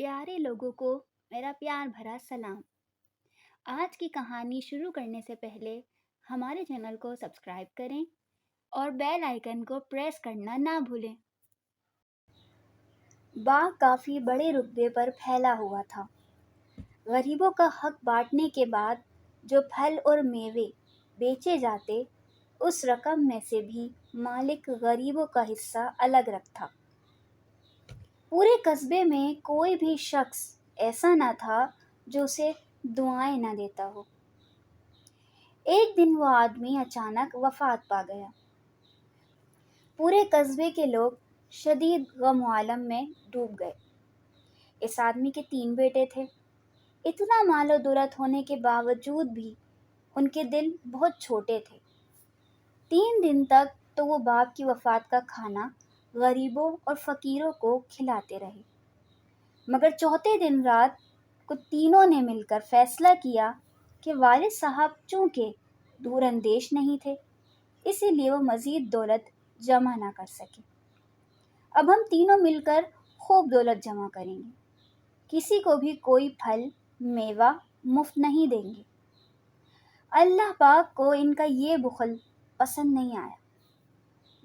प्यारे लोगों को मेरा प्यार भरा सलाम। आज की कहानी शुरू करने से पहले हमारे चैनल को सब्सक्राइब करें और बेल आइकन को प्रेस करना ना भूलें। बाग काफ़ी बड़े रुतबे पर फैला हुआ था। गरीबों का हक बांटने के बाद जो फल और मेवे बेचे जाते, उस रकम में से भी मालिक गरीबों का हिस्सा अलग रखता। पूरे कस्बे में कोई भी शख्स ऐसा न था जो उसे दुआएं न देता हो। एक दिन वो आदमी अचानक वफात पा गया। पूरे कस्बे के लोग शदीद गम और आलम में डूब गए। इस आदमी के 3 बेटे थे। इतना मालो दौलत होने के बावजूद भी उनके दिल बहुत छोटे थे। 3 दिन तक तो वो बाप की वफात का खाना गरीबों और फकीरों को खिलाते रहे, मगर चौथे दिन रात को तीनों ने मिलकर फैसला किया कि वालिद साहब चूंकि दूरअंदेश नहीं थे, इसीलिए वो मज़ीद दौलत जमा ना कर सके। अब हम तीनों मिलकर खूब दौलत जमा करेंगे, किसी को भी कोई फल मेवा मुफ्त नहीं देंगे। अल्लाह पाक को इनका ये बुखल पसंद नहीं आया।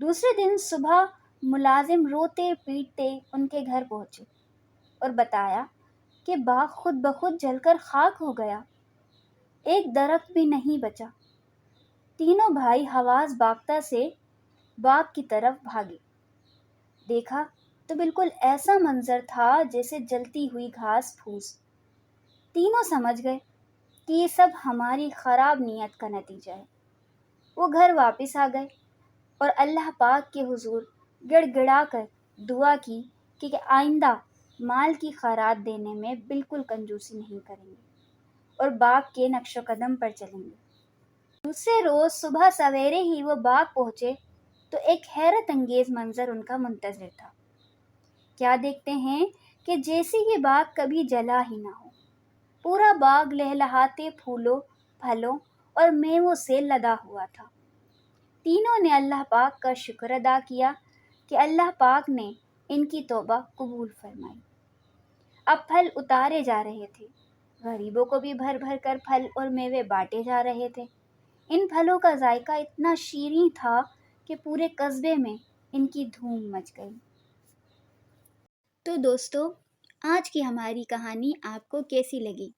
दूसरे दिन सुबह मुलाजिम रोते पीटते उनके घर पहुंचे और बताया कि बाग खुद ब खुद जलकर खाक हो गया, एक दरख्त भी नहीं बचा। तीनों भाई हवास बागता से बाग की तरफ भागे। देखा तो बिल्कुल ऐसा मंजर था जैसे जलती हुई घास फूस। तीनों समझ गए कि ये सब हमारी खराब नीयत का नतीजा है। वो घर वापस आ गए और अल्लाह पाक के हुजूर गिड़गिड़ा कर दुआ की कि आइंदा माल की खैरात देने में बिल्कुल कंजूसी नहीं करेंगे और बाग के नक्शो कदम पर चलेंगे। दूसरे रोज़ सुबह सवेरे ही वो बाग पहुँचे तो एक हैरत अंगेज़ मंजर उनका मुंतज़िर था। क्या देखते हैं कि जैसे ये बाग कभी जला ही ना हो। पूरा बाग लहलहाते फूलों, फलों और मेवों से लदा हुआ था। तीनों ने अल्लाह पाक का शुक्र अदा किया कि अल्लाह पाक ने इनकी तौबा कबूल फरमाई। अब फल उतारे जा रहे थे, गरीबों को भी भर भर कर फल और मेवे बांटे जा रहे थे। इन फलों का जायका इतना शीरीं था कि पूरे कस्बे में इनकी धूम मच गई। तो दोस्तों, आज की हमारी कहानी आपको कैसी लगी?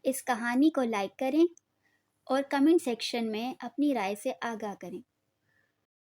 इस कहानी को लाइक करें और कमेंट सेक्शन में अपनी राय से आगाह करें।